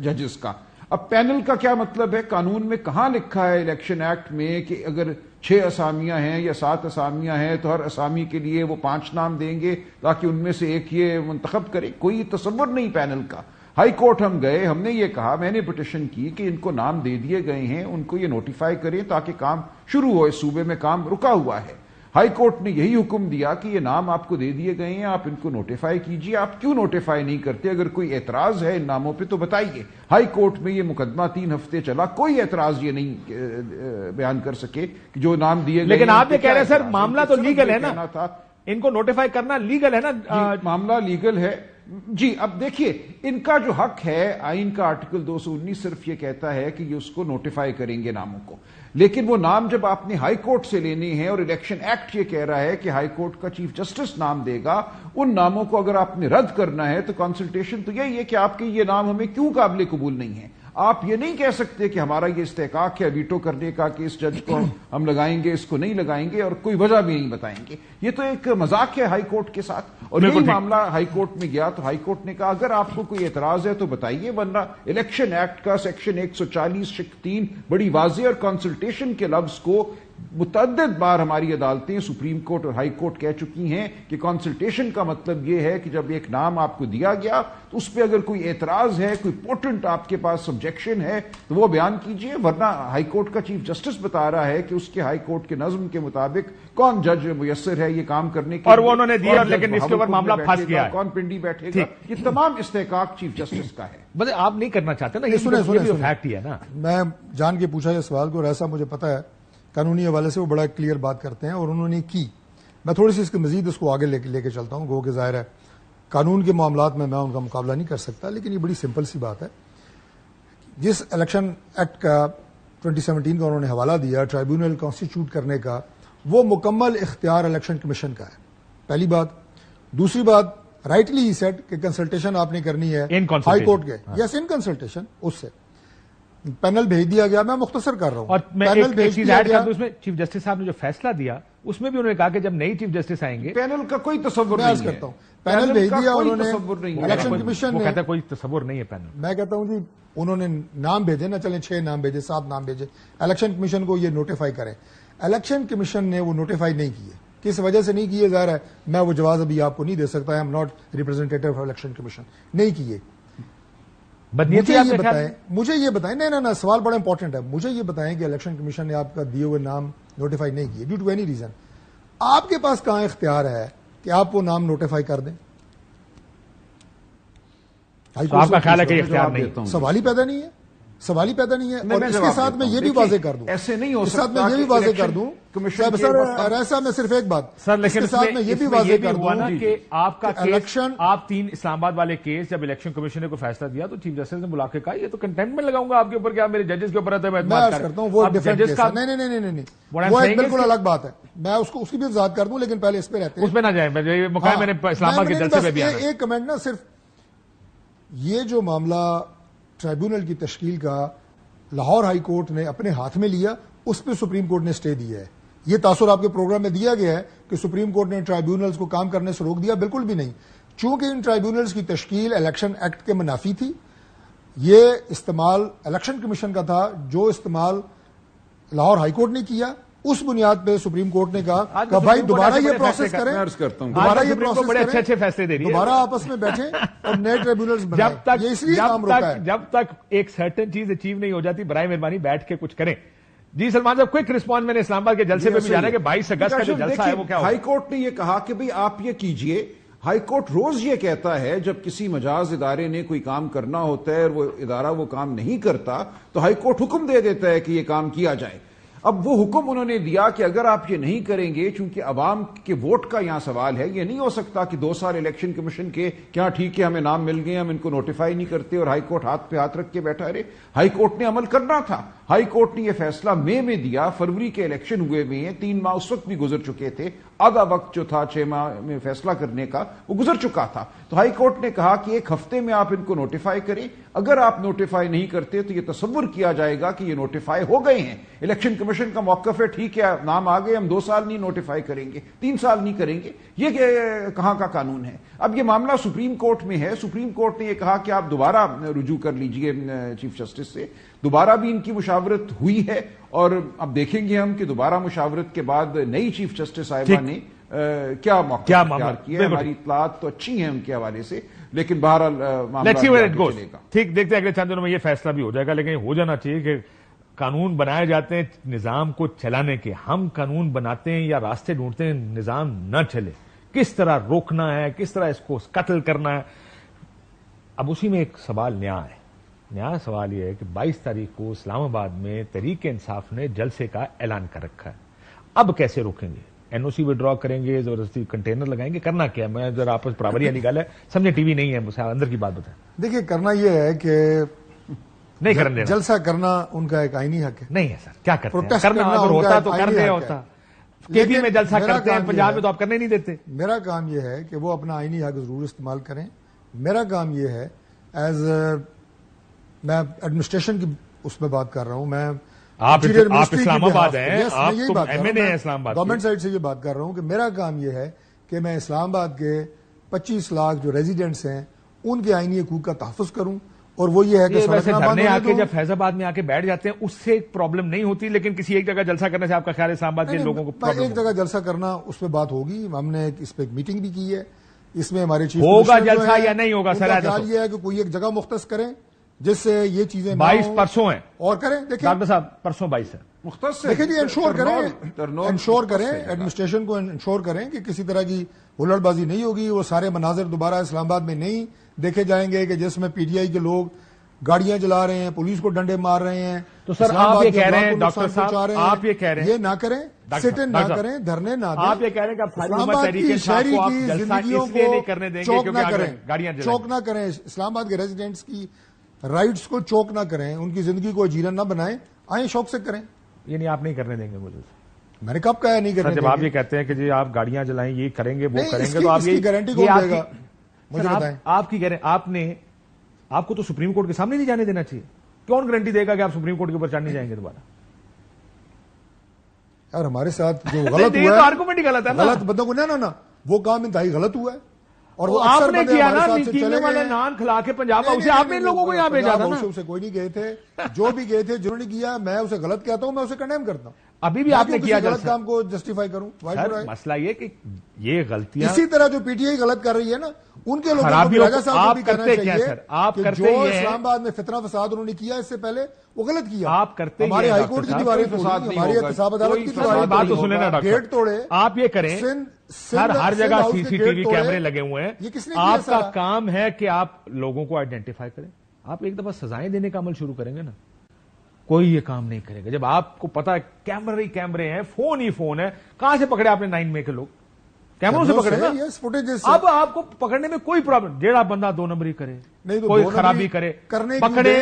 ججز کا. اب پینل کا کیا مطلب ہے؟ قانون میں کہاں لکھا ہے الیکشن ایکٹ میں کہ اگر 6 اسامیاں ہیں یا 7 اسامیاں ہیں تو ہر اسامی کے لیے وہ 5 نام دیں گے تاکہ ان میں سے ایک یہ منتخب کرے؟ کوئی تصور نہیں پینل کا. ہائی کورٹ ہم گئے، ہم نے یہ کہا، میں نے پٹیشن کی کہ ان کو نام دے دیے گئے ہیں، ان کو یہ نوٹیفائی کریں تاکہ کام شروع ہو. اس صوبے میں کام رکا ہوا ہے. ہائی کورٹ نے یہی حکم دیا کہ یہ نام آپ کو دے دیے گئے ہیں، آپ ان کو نوٹیفائی کیجئے. آپ کیوں نوٹیفائی نہیں کرتے؟ اگر کوئی اعتراض ہے ان ناموں پہ تو بتائیے. ہائی کورٹ میں یہ مقدمہ 3 ہفتے چلا، کوئی اعتراض یہ نہیں بیان کر سکے کہ جو نام دیے گئے. لیکن آپ یہ کہہ رہے ہیں سر معاملہ تو لیگل ہے نا، ان کو نوٹیفائی کرنا لیگل ہے نا. معاملہ لیگل ہے جی. اب دیکھیے ان کا جو حق ہے، آئین کا آرٹیکل 219 صرف یہ کہتا ہے کہ یہ اس کو نوٹیفائی کریں گے ناموں کو. لیکن وہ نام جب آپ نے ہائی کورٹ سے لینے ہیں اور الیکشن ایکٹ یہ کہہ رہا ہے کہ ہائی کورٹ کا چیف جسٹس نام دے گا، ان ناموں کو اگر آپ نے رد کرنا ہے تو کنسلٹیشن تو یہی ہے کہ آپ کے یہ نام ہمیں کیوں قابل قبول نہیں ہیں. آپ یہ نہیں کہہ سکتے کہ ہمارا یہ استحقاق ہے ویٹو کرنے کا کہ اس جج کو ہم لگائیں گے، اس کو نہیں لگائیں گے، اور کوئی وجہ بھی نہیں بتائیں گے. یہ تو ایک مذاق ہے ہائی کورٹ کے ساتھ. اور یہی معاملہ ہائی کورٹ میں گیا تو ہائی کورٹ نے کہا اگر آپ کو کوئی اعتراض ہے تو بتائیے، ورنہ الیکشن ایکٹ کا سیکشن 140 شق 3 بڑی واضح اور کنسلٹیشن کے لفظ کو متعدد بار ہماری عدالتیں، سپریم کورٹ اور ہائی کورٹ کہہ چکی ہیں کہ کنسلٹیشن کا مطلب یہ ہے کہ جب ایک نام آپ کو دیا گیا تو اس پہ اگر کوئی اعتراض ہے، کوئی پوٹنٹ آپ کے پاس سبجیکشن ہے تو وہ بیان کیجئے. ورنہ ہائی کورٹ کا چیف جسٹس بتا رہا ہے کہ اس کے ہائی کورٹ کے نظم کے مطابق کون جج میسر ہے یہ کام کرنے کے، اور وہ انہوں نے دیا، لیکن اس کے اوپر معاملہ پھنس گیا، کون پنڈی بیٹھے گا. یہ تمام استحقاق چیف جسٹس کا ہے. بس آپ نہیں کرنا چاہتے نا، یہ فیکٹ ہی ہے نا. میں جان کے پوچھا یہ سوال کو، اور ایسا مجھے پتا ہے قانونی حوالے سے وہ بڑا کلیئر بات کرتے ہیں اور انہوں نے کی. میں تھوڑی سی اس کے مزید اس کو آگے لے کے چلتا ہوں. گو کہ ظاہر ہے قانون کے معاملات میں ان کا مقابلہ نہیں کر سکتا، لیکن یہ بڑی سمپل سی بات ہے. جس الیکشن ایکٹ کا 2017 کا انہوں نے حوالہ دیا ٹرائیبیونل کانسٹیٹیوٹ کرنے کا، وہ مکمل اختیار الیکشن کمیشن کا ہے، پہلی بات. دوسری بات، رائٹلی ہی سیٹ کہ کنسلٹیشن آپ نے کرنی ہے ہائی کورٹ کے، یس ان کنسلٹیشن. اس سے پینل بھیج دیا گیا. میں مختصر کر رہا ہوں. اور میں ایک چیز ایڈ کر دوں، اس میں چیف جسٹس صاحب نے جو فیصلہ دیا اس میں بھی انہوں نے کہا کہ جب نئی چیف جسٹس آئیں گے، پینل کا کوئی تصور نہیں ہے. کرتا ہوں پینل بھیج دیا انہوں نے، الیکشن کمیشن وہ نے، کہتا ہے کوئی تصور نہیں ہے پینل. میں کہتا ہوں جی انہوں نے نام بھیجے نا، چلیں 6 نام بھیجے، 7 نام بھیجے، الیکشن کمیشن کو یہ نوٹیفائی کریں. الیکشن کمیشن نے وہ نوٹیفائی نہیں کیے. کس وجہ سے نہیں کیے ظاہر ہے میں وہ جواز ابھی آپ کو نہیں دے سکتا. I am not representative of election commission. نہیں کیے. مجھے یہ بتائیں نہیں سوال بڑا امپورٹنٹ ہے. مجھے یہ بتائیں کہ الیکشن کمیشن نے آپ کا دیے ہوئے نام نوٹیفائی نہیں کیے ڈیو ٹو اینی ریزن. آپ کے پاس کہاں اختیار ہے کہ آپ وہ نام نوٹیفائی کر دیں؟ آپ کا خیال ہے کہ اختیار نہیں؟ سوال ہی پیدا نہیں ہے، سوال ہی پیدا نہیں ہے. اور اس کے ساتھ میں یہ بھی واضح کر دوں، ایسے نہیں ہو سکتا، اس کے ساتھ میں یہ بھی واضح کر دوں سر ایسا میں صرف ایک بات سر، لیکن اس کے ساتھ میں یہ بھی واضح کر دوں کہ آپ کا الیکشن، آپ 3 اسلام آباد والے کیس جب الیکشن کمیشن نے کوئی فیصلہ دیا تو چیف جسٹس نے بلا کے کہا یہ تو کنٹینٹ میں لگاؤں گا آپ کے اوپر، کیا میرے ججز کے اوپر میں کرتا ہوں. وہ ڈیفرنٹ کیس ہے. نہیں وہ ایک بالکل الگ بات ہے. میں اس کی بھی وضاحت کر دوں، لیکن پہلے اس پہ رہتے ہیں، اس پہ نہ جائیں. میں نے اسلام آباد کے جلسے پہ بھی ایک کمنٹ نا، صرف یہ جو معاملہ ٹرائیبیونل کی تشکیل کا لاہور ہائی کورٹ نے اپنے ہاتھ میں لیا، اس پہ سپریم کورٹ نے اسٹے دیا ہے. یہ تاثر آپ کے پروگرام میں دیا گیا ہے کہ سپریم کورٹ نے ٹرائیبیونلز کو کام کرنے سے روک دیا. بالکل بھی نہیں. چونکہ ان ٹرائیبیونلز کی تشکیل الیکشن ایکٹ کے منافی تھی. یہ استعمال الیکشن کمیشن کا تھا، جو استعمال لاہور ہائی کورٹ نے کیا. اس بنیاد پہ سپریم کورٹ نے کہا کہ بھائی دوبارہ یہ پروسیس کریں، دوبارہ یہ پروسیس بڑے اچھے اچھے فیصلے دے رہی ہے، دوبارہ آپس میں بیٹھیں اور نئے ٹریبیونلز بنائیں. یہ اس لیے کام روکا ہے. جب تک ایک سرٹن چیز اچیو نہیں ہو جاتی برائے مہربانی بیٹھ کے کچھ کریں. جی سلمان صاحب کوئک رسپانس، میں نے اسلام آباد کے جلسے پہ بھی جانا ہے کہ 22 اگست کا جو جلسہ ہے وہ کیا ہوگا؟ ہائی کورٹ نے یہ کہا کہ بھئی آپ یہ کیجئے. ہائی کورٹ روز یہ کہتا ہے جب کسی مجاز ادارے نے کوئی کام کرنا ہوتا ہے اور وہ ادارہ وہ کام نہیں کرتا تو ہائی کورٹ حکم دے دیتا ہے کہ یہ کام کیا جائے. اب وہ حکم انہوں نے دیا کہ اگر آپ یہ نہیں کریں گے، چونکہ عوام کے ووٹ کا یہاں سوال ہے، یہ نہیں ہو سکتا کہ 2 سال الیکشن کمیشن کے کیا ٹھیک ہے ہمیں نام مل گئے ہم ان کو نوٹیفائی نہیں کرتے اور ہائی کورٹ ہاتھ پہ ہاتھ رکھ کے بیٹھا رہے. ہائی کورٹ نے عمل کرنا تھا. ہائی کورٹ نے یہ فیصلہ مئی میں دیا، فروری کے الیکشن ہوئے ہوئے ہیں، 3 ماہ اس وقت بھی گزر چکے تھے، آدھا وقت جو تھا 6 ماہ میں فیصلہ کرنے کا وہ گزر چکا تھا. تو ہائی کورٹ نے کہا کہ 1 ہفتے میں آپ ان کو نوٹیفائی کریں. اگر آپ نوٹیفائی نہیں کرتے تو یہ تصور کیا جائے گا کہ یہ نوٹیفائی ہو گئے ہیں. الیکشن کمیشن کا موقف ہے ٹھیک ہے نام آ گئے، ہم 2 سال نہیں نوٹیفائی کریں گے، 3 سال نہیں کریں گے. یہ کہاں کا قانون ہے؟ اب یہ معاملہ سپریم کورٹ میں ہے. سپریم کورٹ نے یہ کہا کہ آپ دوبارہ رجوع کر لیجئے چیف جسٹس سے. دوبارہ بھی ان کی مشاورت ہوئی ہے اور اب دیکھیں گے ہم کہ دوبارہ مشاورت کے بعد نئی چیف جسٹس صاحبہ نے کیا موقع کیا ہے. ہماری اطلاعات تو اچھی ہیں ان کے حوالے سے، لیکن بہرحال معاملہ چلے گا. ٹھیک، دیکھتے ہیں اگلے چند دنوں میں یہ فیصلہ بھی ہو جائے گا. لیکن ہو جانا چاہیے کہ قانون بنائے جاتے ہیں نظام کو چلانے کے، ہم قانون بناتے ہیں یا راستے ڈھونڈتے ہیں نظام نہ چلے، کس طرح روکنا ہے، کس طرح اس کو قتل کرنا ہے. اب اسی میں ایک سوال نیا ہے. نیا سوال یہ ہے کہ 22 تاریخ کو اسلام آباد میں تحریک انصاف نے جلسے کا اعلان کر رکھا ہے. اب کیسے روکیں گے؟ این او سی وڈرا کریں گے، زبردستی کنٹینر لگائیں گے، کرنا کیا؟ میں ذرا آپس برابری والی گل ہے، سمجھے ٹی وی نہیں ہے، مجھے اندر کی بات بتائیں. دیکھیے کرنا یہ ہے کہ نہیں کرنے دینا. جلسہ کرنا ان کا ایک آئینی حق ہے. نہیں ہے سر، کیا کرتے ہیں؟ کرنا اگر ہوتا تو کر دے ہوتا. کے پی میں جلسہ کرتے ہیں، پنجاب میں تو آپ کرنے نہیں دیتے. میرا کام یہ ہے کہ وہ اپنا آئینی حق ضرور استعمال کریں. میرا کام یہ ہے ایز میں ایڈمنسٹریشن کی اس میں بات کر رہا ہوں. میں آپ اسلام آباد ہیں، آپ تو ایم این اے ہیں اسلام آباد. گورنمنٹ سائڈ سے یہ بات کر رہا ہوں کہ میرا کام یہ ہے کہ میں اسلام آباد کے 25 لاکھ جو ریزیڈنٹس ہیں ان کے آئینی حقوق کا تحفظ کروں. اور وہ یہ ہے کہ دھرنے آ کے جب فیض آباد میں آ کے بیٹھ جاتے ہیں اس سے ایک پرابلم نہیں ہوتی، لیکن کسی ایک جگہ جلسہ کرنے سے آپ کا خیال ہے اسلام آباد کے لوگوں کو ایک جگہ جلسہ کرنا اس پہ بات ہوگی. ہم نے اس پہ ایک میٹنگ بھی کی ہے، اس میں ہمارے چیف ہوگا جلسہ یا نہیں ہوگا سر؟ خیال یہ ہے کہ کوئی ایک جگہ مختص کریں جس سے یہ چیزیں 22 پرسوں ہیں اور کریں. دیکھیں ڈاکٹر صاحب پرسوں 22 ہے مختص. دیکھیں جی انشور کریں ایڈمنسٹریشن کو انشور کریں کہ کسی طرح کی ہلڑ بازی نہیں ہوگی. وہ سارے مناظر دوبارہ اسلام آباد میں نہیں دیکھے جائیں گے کہ جس میں پی ٹی آئی کے لوگ گاڑیاں چلا رہے ہیں، پولیس کو ڈنڈے مار رہے ہیں. تو سر آپ یہ کہہ رہے ہیں ڈاکٹر صاحب، آپ یہ کہہ رہے ہیں یہ نہ کریں، سٹ ان نہ کریں، دھرنے نہ دیں. آپ یہ کہہ رہے ہیں کہ آپ اسلام آباد کی شہری کی زندگیوں کو چوک نہ کریں، گاڑیاں چوک نہ کریں. اسلام آباد کے ریزیڈنٹس کی رائٹس کو چوک نہ کریں، ان کی زندگی کو اجیرن نہ بنائیں. آئیں شوق سے کریں. یعنی آپ نہیں کرنے دیں گے مجھے؟ میں نے کب کہا نہیں کرنے دیں گے؟ جب آپ یہ کہتے ہیں کہ جی آپ گاڑیاں جلائیں، یہ کریں گے، وہ کریں گے، تو آپ یہ گارنٹی کون دے گا مجھے بتائیں؟ آپ کی آپ کو تو سپریم کورٹ کے سامنے نہیں جانے دینا چاہیے. کون گارنٹی دے گا کہ آپ سپریم کورٹ کے اوپر چڑھ نہیں جائیں گے دوبارہ؟ یار ہمارے ساتھ جو غلط ہوا ہے، آرگومنٹ ہی غلط ہے، غلط بندوں کو نہ وہ کام انتہائی غلط ہوا ہے. اور وہ آپ نے کیا نا نیچے والے نان کھلا کے پنجاب ہاؤس سے آپ نے ان لوگوں کو یہاں بھیجا تھا نا. اسے کوئی نہیں گئے تھے، جو بھی گئے تھے جنہوں نے کیا میں اسے غلط کہتا ہوں، میں اسے کنڈیم کرتا ہوں. ابھی بھی آپ نے کیا غلط کام کو جسٹیفائی کروں. مسئلہ یہ کہ یہ غلطیاں اسی طرح جو پی ٹی آئی غلط کر رہی ہے نا ان کے لوگوں کو راجا صاحب کو بھی کہنا چاہیے کہ جو اسلام آباد میں فتنہ فساد انہوں نے کیا اس سے پہلے وہ غلط کیا. آپ کرتے ہمارے ہائی کورٹ کی دیواریں توڑی، ہماری احتساب عدالت کی بات تو سنیں نا، گیٹ توڑے. آپ یہ کریں ہر جگہ سی سی ٹی وی کیمرے لگے ہوئے ہیں، آپ کا کام ہے کہ آپ لوگوں کو آئیڈینٹیفائی کریں. آپ ایک دفعہ سزائیں دینے کا عمل شروع کریں گے نا، کوئی یہ کام نہیں کرے گا. جب آپ کو پتا ہے کیمرے ہیں، فون ہی فون ہے، کہاں سے پکڑے آپ نے 9 مئی کے لوگ؟ کیمروں سے پکڑے نا. اب آپ کو پکڑنے میں کوئی پرابلم، جیڑا بندہ 2 نمبری کرے، کوئی خرابی کرے، پکڑے،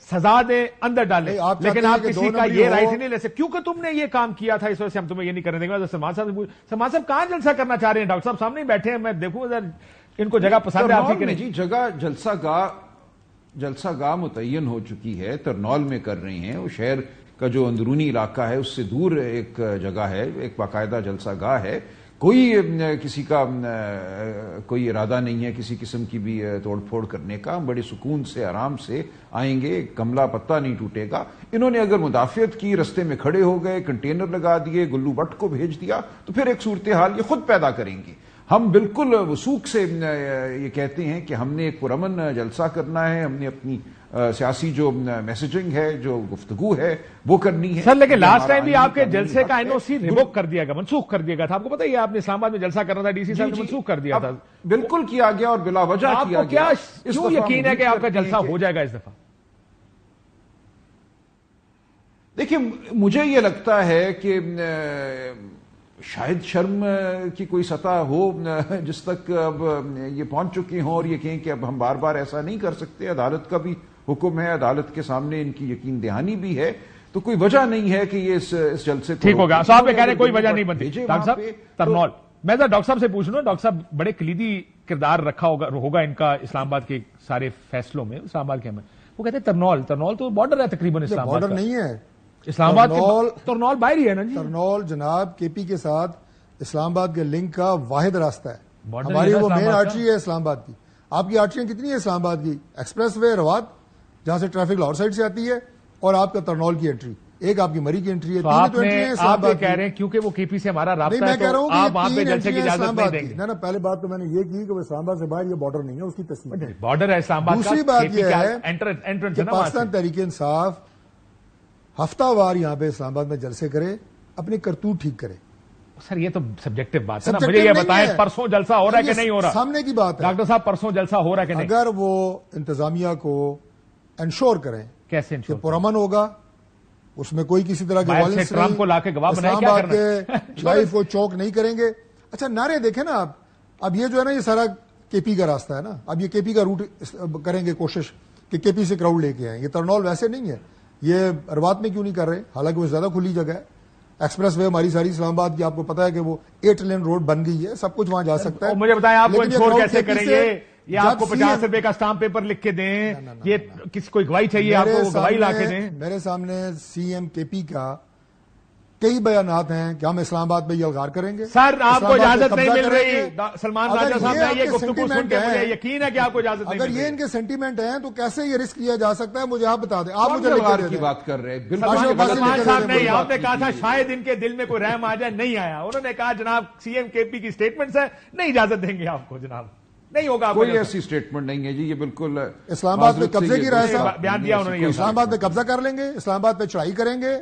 سزا دے، اندر ڈالے. لیکن آپ کسی کا یہ رائٹ نہیں لے سکتے کیونکہ تم نے یہ کام کیا تھا اس وجہ سے ہم تمہیں یہ نہیں کرنے دیں گے. سلمان صاحب کہاں جلسہ کرنا چاہ رہے ہیں؟ ڈاکٹر صاحب سامنے بیٹھے ہیں، میں دیکھوں ان کو جگہ پسند ہے آپ کی جی. جگہ جلسہ گاہ متعین ہو چکی ہے، ترنول میں کر رہے ہیں. وہ شہر کا جو اندرونی علاقہ ہے اس سے دور ایک جگہ ہے، ایک باقاعدہ جلسہ گاہ ہے. کوئی کسی کا کوئی ارادہ نہیں ہے کسی قسم کی بھی توڑ پھوڑ کرنے کا. ہم بڑے سکون سے آرام سے آئیں گے، کملہ پتہ نہیں ٹوٹے گا. انہوں نے اگر مدافعت کی، رستے میں کھڑے ہو گئے، کنٹینر لگا دیے، گلو بٹ کو بھیج دیا، تو پھر ایک صورتحال یہ خود پیدا کریں گے. ہم بالکل وثوق سے یہ کہتے ہیں کہ ہم نے ایک پرامن جلسہ کرنا ہے، ہم نے اپنی سیاسی جو میسیجنگ ہے، جو گفتگو ہے وہ کرنی ہے. سر لیکن لاسٹ ٹائم بھی آپ کے جلسے کا NOC ریووک کر دیا گیا، منسوخ کر دیا گیا تھا. آپ کو پتہ ہی ہے آپ نے اسلام آباد میں جلسہ کرنا تھا، DC صاحب نے منسوخ کر دیا تھا. بالکل کیا گیا اور بلا وجہ کیا گیا. آپ کو کیوں یقین ہے کہ آپ کا جلسہ ہو جائے گا اس دفعہ؟ دیکھیں مجھے یہ لگتا ہے کہ شاید شرم کی کوئی سطح ہو جس تک اب یہ پہنچ چکی ہوں اور یہ کہیں کہ اب ہم بار بار ایسا نہیں کر سکتے. عدالت کا بھی حکم ہے، عدالت کے سامنے ان کی یقین دہانی بھی ہے، تو کوئی وجہ نہیں ہے کہ یہ اس جلسے کو ٹھیک ہوگا. صاحب کہہ رہے ہیں کوئی وجہ نہیں بنتی. ڈاکٹر صاحب ترنول، میں ڈاکٹر صاحب سے پوچھ لوں، ڈاکٹر صاحب بڑے کلیدی کردار رکھا ہوگا ان کا اسلام آباد کے سارے فیصلوں میں، اسلام آباد کے میں. وہ کہتے ہیں ترنول تو بارڈر ہے تقریباً اسلام آباد. بارڈر نہیں ہے اسلام آباد، ترنول باہر ہی ہے نا جی. ترنول جناب KP کے ساتھ اسلام آباد کے لنک کا واحد راستہ ہے. ہماری وہ مین آرٹری ہے اسلام آباد کی. آپ کی آرٹریاں کتنی ہیں اسلام آباد کی؟ ایکسپریس وے رواد جہاں سے ٹریفک لاہور سائڈ سے آتی ہے، اور آپ کا ترنول کی انٹری، ایک آپ کی مری کی انٹری ہے. آپ کہہ رہے ہیں کیونکہ وہ KP سے ہمارا رابطہ ہے تو آپ وہاں پہ جلسے کی اجازت نہیں دیں گے. نہ پہلے بات تو میں نے یہ کی کہ وہ اسلام آباد سے باہر یہ بارڈر نہیں ہے، اس کی تصویر بارڈر ہے اسلام آباد. دوسری بات یہ ہے کہ پاکستان تحریک انصاف ہفتہ وار یہاں پہ اسلام آباد میں جلسے کرے، اپنی کرتوت ٹھیک کرے. سر یہ تو سبجیکٹو بات ہے نا، مجھے یہ بتائیں پرسوں جلسہ ہو رہا ہے کہ نہیں ہو رہا؟ سامنے کی بات ہے ڈاکٹر صاحب، پرسوں جلسہ ہو رہا ہے کہ نہیں؟ اگر وہ انتظامیہ کو انشور کریں کیسے کہ پرامن ہوگا، اس میں کوئی کسی طرح کے وائلنس ٹرمپ کو لا کے گواہ بنائے، اسلام آباد کے لائف کو چوک نہیں کریں گے. اچھا نعرے دیکھیں نا آپ، اب یہ جو ہے نا یہ سارا KP کا راستہ ہے نا، اب یہ KP کا روٹ کریں گے کوشش کہ KP سے کراؤڈ لے کے آئیں. یہ ترنول ویسے نہیں ہے، یہ روات میں کیوں نہیں کر رہے؟ حالانکہ وہ زیادہ کھلی جگہ ہے. ایکسپریس وے ہماری ساری اسلام آباد کی آپ کو پتا ہے کہ وہ 8 لین روڈ بن گئی ہے، سب کچھ وہاں جا سکتا ہے. مجھے بتائیں آپ کو انشور کیسے کریں گے؟ یہ آپ کو 50 روپے کا اسٹامپ پیپر لکھ کے دیں، یہ کسی کوئی گواہی چاہیے آپ کو، گواہی لا کے دیں. میرے سامنے CM KP کا کئی بیانات ہیں کہ ہم اسلام آباد میں یہ الغار کریں گے. سر آپ کو اجازت نہیں مل رہی. سلمان راجہ صاحب نے یہ گفتگو سن کے مجھے یقین ہے کہ آپ کو اجازت نہیں مل رہی. اگر یہ ان کے سینٹیمنٹ ہیں تو کیسے یہ رسک لیا جا سکتا ہے؟ مجھے آپ بتا دیں. آپ مجھے کی بات کر رہے ہیں. سلمان صاحب نے آپ نے کہا تھا شاید ان کے دل میں کوئی رحم آ جائے، نہیں آیا. انہوں نے کہا جناب CM KP کی سٹیٹمنٹس ہیں، نہیں اجازت دیں گے آپ کو. جناب نہیں ہوگا، کوئی ایسی سٹیٹمنٹ نہیں ہے جی. یہ بالکل اسلام آباد میں قبضے کی رائے صاحب بیان دیا انہوں نے. اسلام آباد میں قبضہ کر لیں گے، اسلام آباد پہ چڑھائی کریں گے،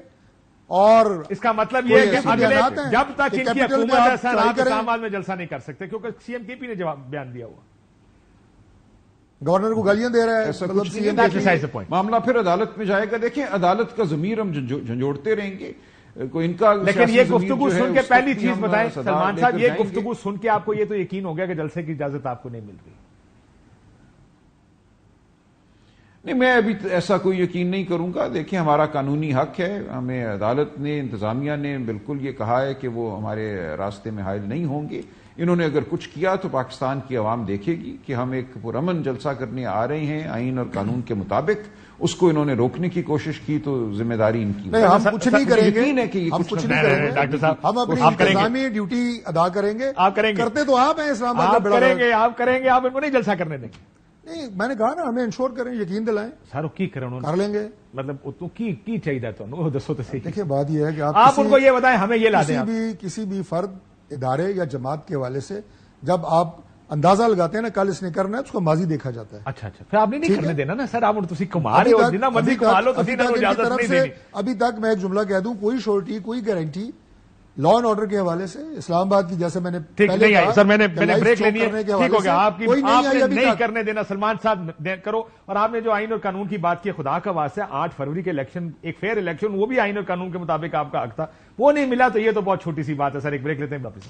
اور اس کا مطلب یہ ہے کہ اگلے جب تک ان کی حکومت ہے سر آپ اسلام آباد میں جلسہ نہیں کر سکتے، کیونکہ CM KP نے جواب بیان دیا ہوا. گورنر کو گالیاں دے رہا ہے، معاملہ پھر عدالت میں جائے گا. دیکھیں عدالت کا ضمیر ہم جھنجھوڑتے رہیں گے کوئی ان کا. لیکن یہ گفتگو سن کے پہلی چیز بتائیں سلمان صاحب، یہ گفتگو سن کے آپ کو یہ تو یقین ہو گیا کہ جلسے کی اجازت آپ کو نہیں مل رہی؟ نہیں، میں ابھی ایسا کوئی یقین نہیں کروں گا. دیکھیں ہمارا قانونی حق ہے، ہمیں عدالت نے، انتظامیہ نے بالکل یہ کہا ہے کہ وہ ہمارے راستے میں حائل نہیں ہوں گے. انہوں نے اگر کچھ کیا تو پاکستان کی عوام دیکھے گی کہ ہم ایک پرامن جلسہ کرنے آ رہے ہیں آئین اور قانون کے مطابق. اس کو انہوں نے روکنے کی کوشش کی تو ذمہ داری ان کی. ہم کچھ نہیں کریں گے، ہم کچھ نہیں کریں گے ڈاکٹر صاحب. ہم اپنی انتظامی ڈیوٹی ادا کریں گے. آپ کریں گے، کرتے تو آپ ہیں اسلام آباد آپ کریں گے، آپ کریں گے، آپ ان کو نہیں جلسہ کرنے دیں گے. نہیں میں نے کہا نا ہمیں انشور کریں، یقین دلائیں. ساروں کی کر لیں گے. مطلب کی چاہیے تو دسو تو صحیح. دیکھیے بات یہ ہے کہ آپ ان کو یہ بتائیں ہمیں یہ لا دیں. کسی بھی فرد، ادارے یا جماعت کے حوالے سے جب آپ اندازہ لگاتے ہیں نا کل اس نے کرنا ہے، اس کو ماضی دیکھا جاتا ہے. اچھا پھر آپ نے نہیں کرنے دینا نا سر. آپ کما رہے ہو جتنا مرضی کما لو، ابھی تک میں ایک جملہ کہہ دوں، کوئی شورٹی کوئی گارنٹی لا اینڈ آرڈر کے حوالے سے اسلام آباد کی، جیسے میں نے پہلے کہا سر میں نے بریک لینی ہے، ٹھیک ہو گیا. آپ نے نہیں کرنے دینا سلمان صاحب کرو. اور آپ نے جو آئین اور قانون کی بات کی، خدا کا واسطہ 8 فروری کے الیکشن، ایک فیئر الیکشن، وہ بھی آئین اور قانون کے مطابق آپ کا حق تھا، وہ نہیں ملا تو یہ تو بہت چھوٹی سی بات ہے سر. ایک بریک لیتے ہیں واپس.